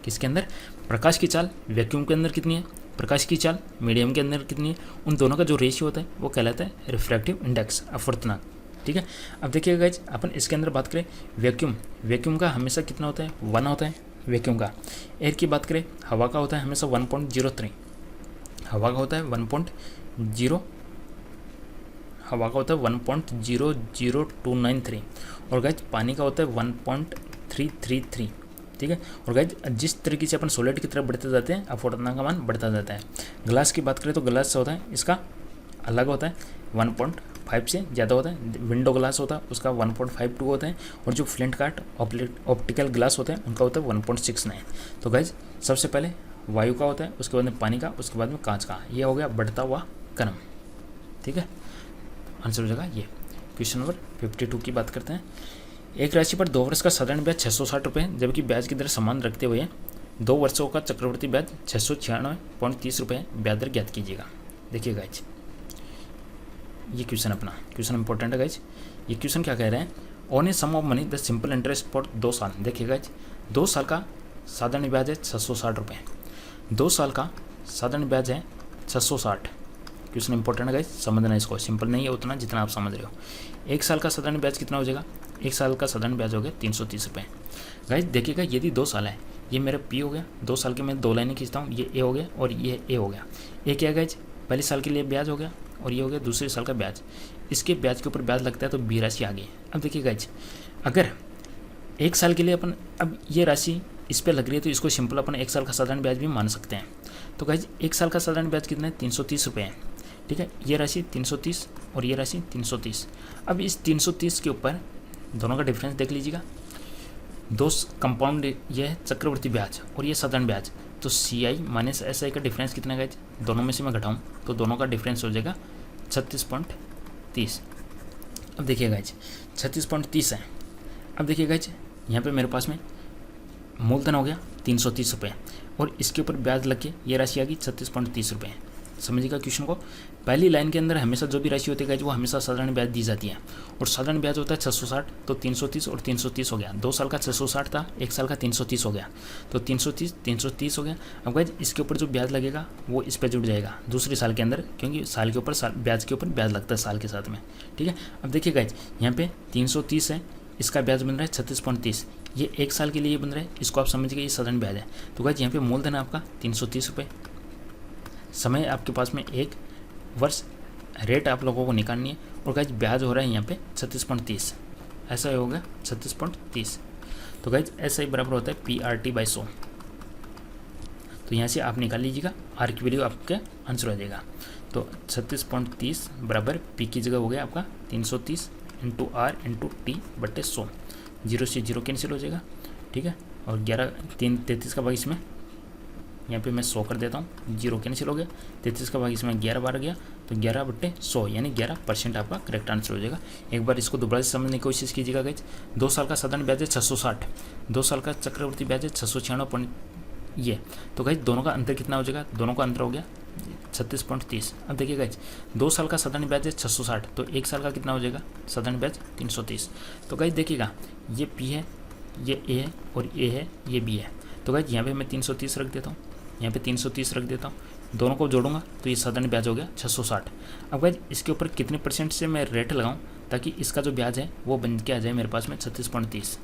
Speaker 1: किसके अंदर, प्रकाश की चाल वैक्यूम के अंदर कितनी है, प्रकाश की चाल मीडियम के अंदर कितनी है, उन दोनों का जो रेशियो होता है वो कहलाता है रिफ्रैक्टिव इंडेक्स, अपवर्तनांक, ठीक है। अब देखिएगा गाइज अपन इसके अंदर बात करें वैक्यूम, वैक्यूम का हमेशा कितना होता है 1 होता है वैक्यूम का। एयर की बात करें हवा का होता है हमेशा 1.03, हवा का होता है 1.0, हवा का होता है 1.00293 और गाइज पानी का होता है 1.333, ठीक है। और गाइज जिस तरीके से अपन सॉलिड की तरफ बढ़ते जाते हैं अपूर्णांक का मान बढ़ता जाता है। ग्लास की बात करें तो ग्लास से होता है इसका अलग होता है, 1.5 से ज़्यादा होता है। विंडो ग्लास होता है उसका 1.52 होता है, और जो फ्लिंट कार्ट ऑप्टिकल ग्लास होते हैं उनका होता है 1.69। तो गाइज सबसे पहले वायु का होता है, उसके बाद में पानी का, उसके बाद में कांच का। ये हो गया बढ़ता हुआ क्रम, ठीक है। आंसर हो जाएगा ये। क्वेश्चन नंबर 52 की बात करते हैं। एक राशि पर 2 वर्ष का साधारण ब्याज 660 रुपये, जबकि ब्याज की दर समान रखते हुए 2 वर्षों का चक्रवृद्धि ब्याज 696.30 रुपये ब्याज दर ज्ञात कीजिएगा। देखिए गाइज ये क्वेश्चन अपना क्वेश्चन इंपॉर्टेंट है गाइज। ये क्वेश्चन क्या कह रहे हैं, on a sum of money the simple interest for 2 साल। देखिए गाइज 2 साल का साधारण ब्याज है 660 रुपये, 2 साल का साधारण ब्याज है 660। क्वेश्चन इंपॉर्टेंट है गाइज, समझना इसको, सिंपल नहीं है उतना जितना आप समझ रहे हो। 1 साल का साधारण ब्याज कितना हो जाएगा, 1 साल का साधारण ब्याज हो गया 330 रुपये। गाइज देखिएगा यदि 2 साल है, ये मेरा पी हो गया, 2 साल के मैं 2 लाइनें खींचता हूँ, ये ए हो गया और ये ए हो गया। ए क्या है गाइज, पहले साल के लिए ब्याज हो गया और ये हो गया दूसरे साल का ब्याज। इसके ब्याज के ऊपर ब्याज लगता है तो बी राशि आ गई। अब देखिए गाइज अगर 1 साल के लिए अपन, अब ये राशि इस पर लग रही है तो इसको सिंपल अपन 1 साल का साधारण ब्याज भी मान सकते हैं। तो गाइज 1 साल का साधारण ब्याज कितना है, 330 रुपये है, ठीक है। ये राशि 330 और ये राशि 330। अब इस 330 के ऊपर दोनों का डिफरेंस देख लीजिएगा, 2 कंपाउंड, ये है चक्रवृद्धि ब्याज और ये साधारण ब्याज, तो CI माइनस SI का डिफरेंस कितना है गाइज, दोनों में से मैं घटाऊँ तो दोनों का डिफरेंस हो जाएगा 36.30। अब देखिए गाइज 36.30 है। अब देखिए गाइज यहाँ पे मेरे पास में मूलधन हो गया 330 रुपये और इसके ऊपर ब्याज लग के ये राशि आ गई 36.30 रुपये। समझिएगा क्वेश्चन को, पहली लाइन के अंदर हमेशा जो भी राशि होती है वो हमेशा साधारण ब्याज दी जाती है, और साधारण ब्याज होता है 660, तो 330 और 330 हो गया। 2 साल का 660 था, 1 साल का 330 हो गया, तो 330 हो गया। अब गाइज इसके ऊपर जो ब्याज लगेगा वो इस पर जुड़ जाएगा दूसरे साल के अंदर, क्योंकि साल के ऊपर ब्याज के ऊपर ब्याज लगता है साल के साथ में, ठीक है। अब देखिए गाइज यहाँ पे 330 है, इसका ब्याज बन रहा है 36.30, ये 1 साल के लिए बन रहा है, इसको आप समझिए ये साधारण ब्याज है। तो गाइज यहाँ पे मूलधन है आपका 330 रुपये, समय आपके पास में 1 वर्ष, रेट आप लोगों को निकालनी है, और गाइज ब्याज हो रहा है यहाँ पे 36.30, ऐसा होगा 36.30। तो गाइज ऐसा ही बराबर होता है PRT/100। तो यहाँ से आप निकाल लीजिएगा, आर की वैल्यू आपके आंसर हो जाएगा। तो 36.30 बराबर पी की जगह हो गया आपका 330 इंटू आर इंटू T/100, 0 से 0 कैंसिल हो जाएगा, ठीक है। और 33 का भाग इसमें यहाँ पे मैं 100 कर देता हूँ, 0 कैंसिल हो गया, 33 का भाग इसमें 11 बार गया, तो 11/100 यानी 11% आपका करेक्ट आंसर हो जाएगा। एक बार इसको दोबारा से समझने की कोशिश कीजिएगा गाइज। 2 साल का साधारण ब्याज है 660, 2 साल का चक्रवृद्धि ब्याज है 696 ये, तो गाइज दोनों का अंतर कितना हो जाएगा, दोनों का अंतर हो गया 36.30। अब देखिए गाइज 2 साल का साधारण ब्याज है 660, तो 1 साल का कितना हो जाएगा साधारण ब्याज 330। तो गाइज देखिएगा ये P है, ये A है और A है, ये B है। तो गाइज यहाँ पे मैं 330 रख देता हूँ, यहाँ पे 330 रख देता हूँ, दोनों को जोड़ूंगा तो ये साधारण ब्याज हो गया 660। अब गाइज इसके ऊपर कितने % से मैं रेट लगाऊं ताकि इसका जो ब्याज है वो बन के आ जाए मेरे पास में 36.30,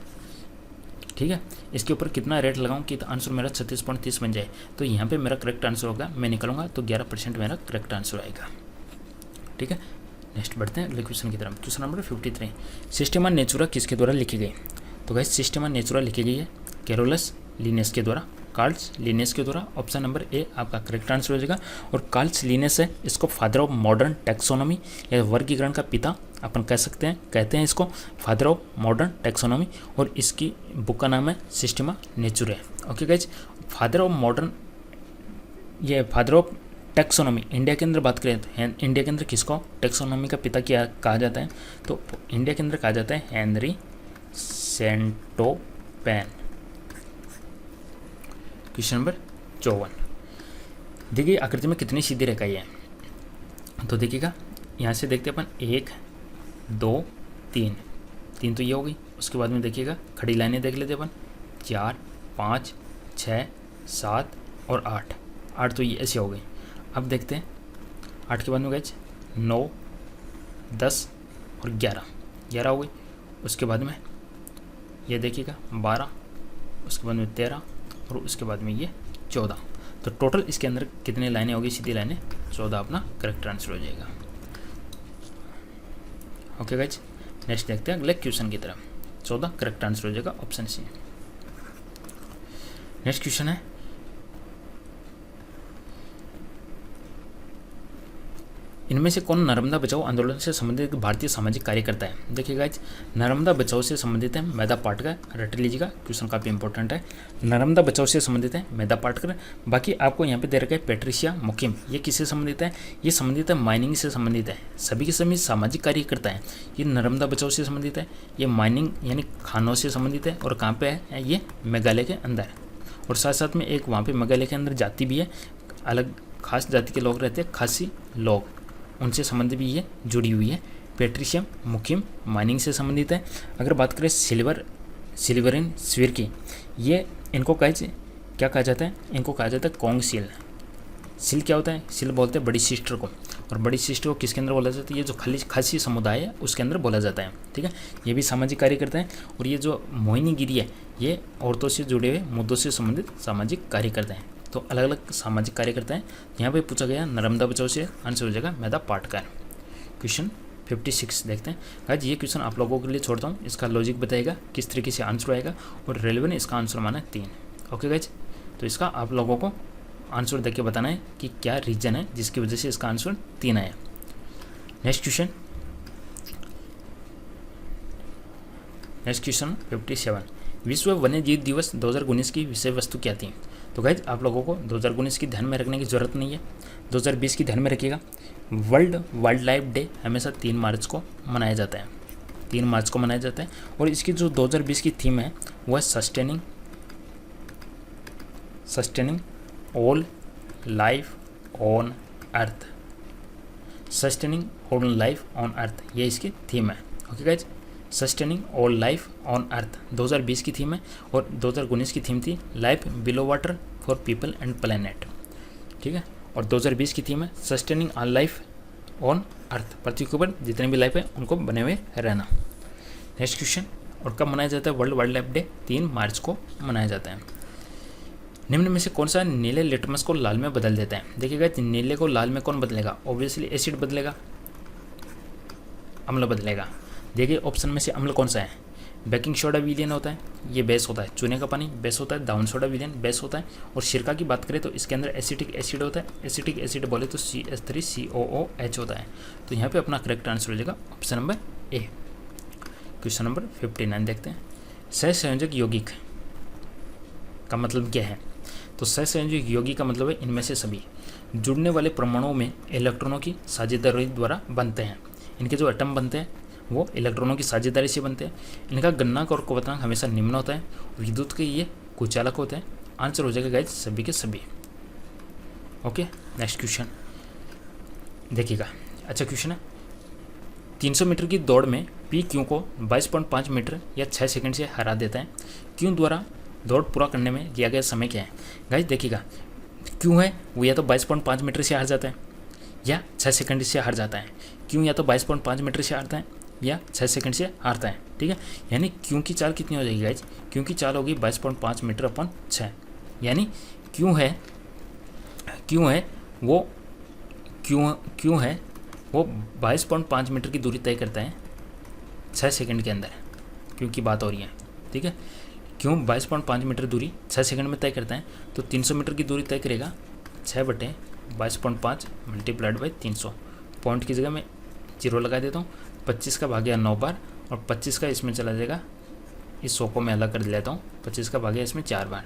Speaker 1: ठीक है। इसके ऊपर कितना रेट लगाऊं कि आंसर मेरा 36.30 बन जाए, तो यहाँ पे मेरा करेक्ट आंसर होगा, मैं निकालूंगा तो 11% मेरा करेक्ट आंसर आएगा, ठीक है। नेक्स्ट बढ़ते हैं अगले क्वेश्चन की तरफ। क्वेश्चन नंबर 53, सिस्टेमा नेचुरा किसके द्वारा लिखी गई। तो गाइज सिस्टेमा नेचुरा लिखी गई है कैरोलस लिनेस के द्वारा, कार्ल्स लिनेस के द्वारा। ऑप्शन नंबर ए आपका करेक्ट आंसर हो जाएगा। और कार्ल्स लिनेस है, इसको फादर ऑफ मॉडर्न टैक्सोनॉमी या वर्गीकरण का पिता अपन कह सकते हैं, कहते हैं इसको फादर ऑफ मॉडर्न टैक्सोनॉमी, और इसकी बुक का नाम है Systema Naturae. Okay guys, father of modern, ये फादर ऑफ टैक्सोनॉमी इंडिया के अंदर बात करें तो इंडिया के अंदर किसको टैक्सोनॉमी का पिता क्या कहा जाता है, तो इंडिया के अंदर कहा जाता है हेनरी सेंटोपैन। क्वेश्चन नंबर 54, देखिए आकृति में कितनी सीधी रेखाएं हैं, तो देखिएगा यहाँ से देखते हैं अपन 1 2 3 तो ये हो गई। उसके बाद में देखिएगा खड़ी लाइनें देख लेते अपन 4 5 6 7 और 8 तो ये ऐसे हो गई। अब देखते हैं 8 के बाद में गए 9 10 और 11 हो गई। उसके बाद में ये देखिएगा 12, उसके बाद में 13 और उसके बाद में ये 14। तो टोटल इसके अंदर कितनी लाइनें होगी, सीधी लाइनें 14 अपना करेक्ट आंसर हो जाएगा। ओके गाइज, नेक्स्ट देखते हैं अगले क्वेश्चन की तरफ। 14 करेक्ट आंसर हो जाएगा ऑप्शन सी। नेक्स्ट क्वेश्चन है, इनमें से कौन नर्मदा बचाओ आंदोलन से संबंधित भारतीय सामाजिक कार्यकर्ता है। देखिए गाइज, नर्मदा बचाओ से संबंधित है मेधा पाटकर, रट लीजिएगा, क्वेश्चन काफ़ी इंपॉर्टेंट है। नर्मदा बचाओ से संबंधित है मेधा पाटकर। बाकी आपको यहाँ पे दे रखा है पेट्रिशिया मुकिम, ये किससे संबंधित है, ये संबंधित है माइनिंग से संबंधित है। सभी के सभी सामाजिक कार्यकर्ता हैं। ये नर्मदा बचाओ से संबंधित है, ये माइनिंग यानी खानों से संबंधित है, और कहाँ पे है, ये मेघालय के अंदर। और साथ साथ में एक वहाँ पे मेघालय के अंदर जाति भी है, अलग खास जाति के लोग रहते हैं, खासी लोग, उनसे संबंधित भी ये जुड़ी हुई है। पेट्रिशियम मुकिम माइनिंग से संबंधित है। अगर बात करें सिल्वरिन स्वीर की, ये इनको क्या कहा जाता है, इनको कहा जाता है कोंग सील। सील क्या होता है, सील बोलते हैं बड़ी सिस्टर को, और बड़ी सिस्टर को किसके अंदर बोला जाता है, ये जो खासी समुदाय है उसके अंदर बोला जाता है। ठीक है, ये भी सामाजिक कार्य करते हैं। और ये जो मोहिनीगिरी है, ये औरतों से जुड़े हुए मुद्दों से संबंधित सामाजिक कार्य करते हैं। तो अलग अलग सामाजिक कार्यकर्ता हैं। यहाँ पे पूछा गया नर्मदा बचाओ से, आंसर हो जाएगा मेधा पाटकर। क्वेश्चन 56 देखते हैं। गाइस ये क्वेश्चन आप लोगों के लिए छोड़ता हूँ, इसका लॉजिक बताएगा किस तरीके से आंसर आएगा, और रेलेवेंट इसका आंसर माना 3। ओके गाइज, तो इसका आप लोगों को आंसर देख के बताना है कि क्या रीजन है जिसकी वजह से इसका आंसर 3 आया। नेक्स्ट क्वेश्चन 57, विश्व वन्यजीव दिवस 2019 की विषय वस्तु क्या थी। तो गाइज आप लोगों को 2019 की ध्यान में रखने की ज़रूरत नहीं है, 2020 की ध्यान में रखिएगा। वर्ल्ड वाइल्ड लाइफ डे हमेशा 3 मार्च को मनाया जाता है, 3 मार्च को मनाया जाता है। और इसकी जो 2020 की थीम है वह sustaining all life on earth, sustaining all life on earth, ये इसकी थीम है। Okay guys, sustaining all life on earth 2020 की थीम है, और 2019 की थीम थी life below water for people and planet. ठीक है, और 2020 की थीम है sustaining all life on earth, पृथ्वी के ऊपर जितने भी लाइफ है उनको बने हुए रहना। नेक्स्ट क्वेश्चन, और कब मनाया जाता है वर्ल्ड वाइल्ड लाइफ डे, 3 मार्च को मनाया जाता है। निम्न में से कौन सा नीले लिटमस को लाल में बदल देता है। देखिएगा, नीले को लाल में कौन बदलेगा, ऑब्वियसली एसिड बदलेगा, अम्ल बदलेगा। देखिए ऑप्शन में से अम्ल कौन सा है, बेकिंग सोडा विलियन होता है, ये बेस होता है, चूने का पानी बेस होता है, दाउन सोडा विलियन बेस होता है। और सिरका की बात करें तो इसके अंदर एसिटिक एसिड होता है, एसिटिक एसिड बोले तो CH3COOH होता है। तो यहाँ पे अपना करेक्ट आंसर हो जाएगा option number A. Question number 59 देखते हैं। सहसंयोजक यौगिक का मतलब क्या है। तो सहसंयोजक यौगिक का मतलब है इनमें से सभी जुड़ने वाले परमाणुओं में इलेक्ट्रॉनों की साझेदारी द्वारा बनते हैं। इनके जो एटम बनते हैं वो इलेक्ट्रॉनों की साझेदारी से बनते हैं। इनका गणनांक और क्वथनांक हमेशा निम्न होता है, विद्युत के ये कुचालक होते हैं। आंसर हो जाएगा गाइज सभी के सभी। ओके, नेक्स्ट क्वेश्चन देखिएगा, अच्छा क्वेश्चन है। 300 मीटर की दौड़ में पी क्यू को 22.5 मीटर या 6 सेकंड से हरा देता है। क्यू द्वारा दौड़ पूरा करने में दिया गया समय क्या है। गाइज देखिएगा, क्यू है वो या तो 22.5 मीटर से हार जाता है या 6 सेकंड से हार जाता है। क्यू या तो 22.5 मीटर से हारता है या 6 सेकंड से हारता है। ठीक है, यानी क्यू की चाल कितनी हो जाएगी गाइज, क्यू की चाल होगी 22.5 मीटर अपन 6, यानी क्यू है वो 22.5 मीटर की दूरी तय करता है 6 सेकंड के अंदर, क्यू की बात हो रही है। ठीक है, क्यों 22.5 मीटर दूरी 6 सेकंड में तय करता है, तो 300 मीटर की दूरी तय करेगा 6/22.5 मल्टीप्लाइड बाई 300। पॉइंट की जगह मैं 0 लगा देता हूँ। 25 का भाग्य 9 बार, और 25 का इसमें चला जाएगा, इस 100 को मैं अलग कर लेता हूँ। 25 का भाग्य इसमें 4 बार,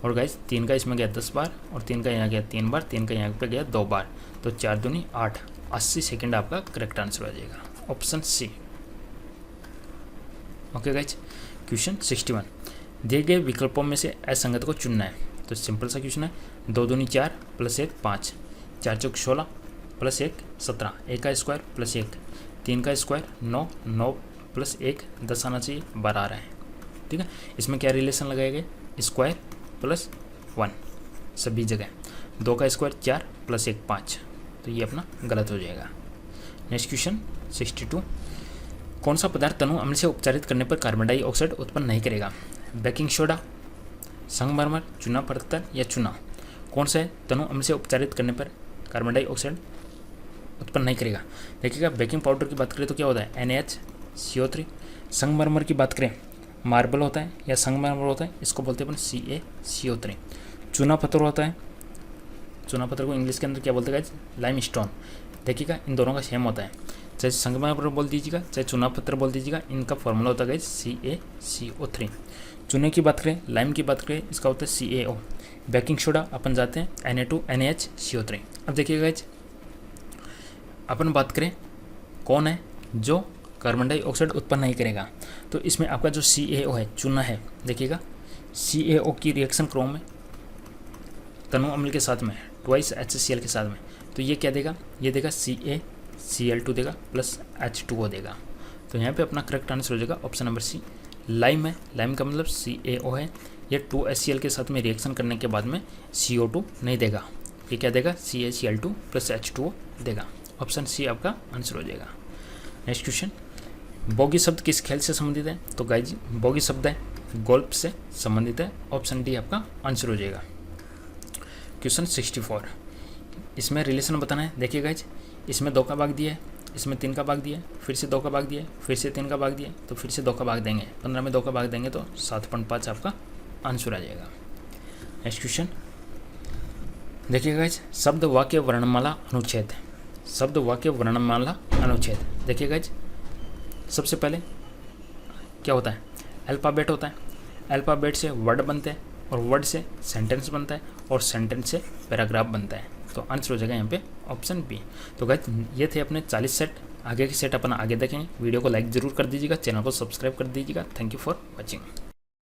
Speaker 1: और गाइस 3 का इसमें गया 10 बार, और 3 का यहाँ गया 3 बार, 3 का यहाँ पे गया 2 बार, तो 4 दूनी 8, 80 सेकंड आपका करेक्ट आंसर हो जाएगा option c. Okay guys, question 61, दिए गए विकल्पों में से असंगत को चुनना है। तो सिंपल सा क्वेश्चन है, 2 दूनी 4 + 1 5, 4 चौक 16 + 1 17, 1 का स्क्वायर + 1, 3 का स्क्वायर 9, 9 + 1 10 आना चाहिए, 12 आ रहा है। ठीक है, इसमें क्या रिलेशन लगाएंगे, स्क्वायर +1 सभी जगह। 2 का स्क्वायर 4 + 1 5, तो ये अपना गलत हो जाएगा। नेक्स्ट क्वेश्चन 62, कौन सा पदार्थ तनु अम्ल से उपचारित करने पर कार्बन डाइऑक्साइड उत्पन्न नहीं करेगा। बेकिंग सोडा, संगमरमर, चूना पत्थर या चूना। कौन सा है तनु अम्ल से उपचारित करने पर कार्बन डाइऑक्साइड उत्पन्न नहीं करेगा। देखिएगा, बेकिंग पाउडर की बात करें तो क्या होता है NaHCO3। संगमरमर की बात करें मार्बल होता है या संगमरमर होता है, इसको बोलते हैं अपन CaCO3। चूना पत्थर होता है, चूना पत्थर को इंग्लिश के अंदर क्या बोलते हैं गाइस, लाइमस्टोन। देखिएगा इन दोनों का सेम होता है, चाहे संगमरमर बोल दीजिएगा चाहे चूना पत्थर बोल दीजिएगा, इनका फॉर्मूला होता है गाइस CaCO3। चूने की बात करें, लाइम की बात करें, इसका होता है CaO। बेकिंग सोडा अपन जाते हैं Na2NaHCO3। अब देखिएगा गाइस, अपन बात करें कौन है जो कार्बन डाइऑक्साइड उत्पन्न नहीं करेगा, तो इसमें आपका जो CaO है, चूना है, देखिएगा CaO की रिएक्शन क्रोम में तनु अम्ल के साथ में ट्वाइस HCl के साथ में, तो ये क्या देगा, ये देगा CaCl2 देगा प्लस H2O देगा। तो यहाँ पे अपना करेक्ट आंसर हो जाएगा ऑप्शन नंबर C। लाइम है, लाइम का मतलब CaO है, ये 2HCl के साथ में रिएक्शन करने के बाद में CO2 नहीं देगा, ये क्या देगा CaCl2 प्लस H2O देगा। ऑप्शन C आपका आंसर हो जाएगा। नेक्स्ट क्वेश्चन, बोगी शब्द किस खेल से संबंधित है, तो गाइज बोगी शब्द है गोल्फ से संबंधित है, ऑप्शन डी आपका आंसर हो जाएगा। क्वेश्चन 64, इसमें रिलेशन बताना है। देखिए गाइज, इसमें 2 का भाग दिया है, इसमें 3 का भाग दिया है, फिर से 2 का भाग दिया है, फिर से 3 का भाग दिया है, तो फिर से 2 का भाग देंगे, 15 में 2 का भाग देंगे तो 7.5 आपका आंसर आ जाएगा। नेक्स्ट क्वेश्चन देखिए गाइज, शब्द वाक्य वर्णमाला अनुच्छेद, शब्द वाक्य वर्णमाला अनुच्छेद। देखिए गाइज, सबसे पहले क्या होता है, अल्फ़ाबेट होता है, अल्फ़ाबेट से वर्ड बनते हैं और वर्ड से सेंटेंस बनता है और सेंटेंस से पैराग्राफ बनता है, तो आंसर हो जाएगा यहाँ पे ऑप्शन बी। तो गाइज ये थे अपने 40 सेट, आगे के सेट अपन आगे देखें। वीडियो को लाइक ज़रूर कर दीजिएगा, चैनल को सब्सक्राइब कर दीजिएगा। Thank you for watching.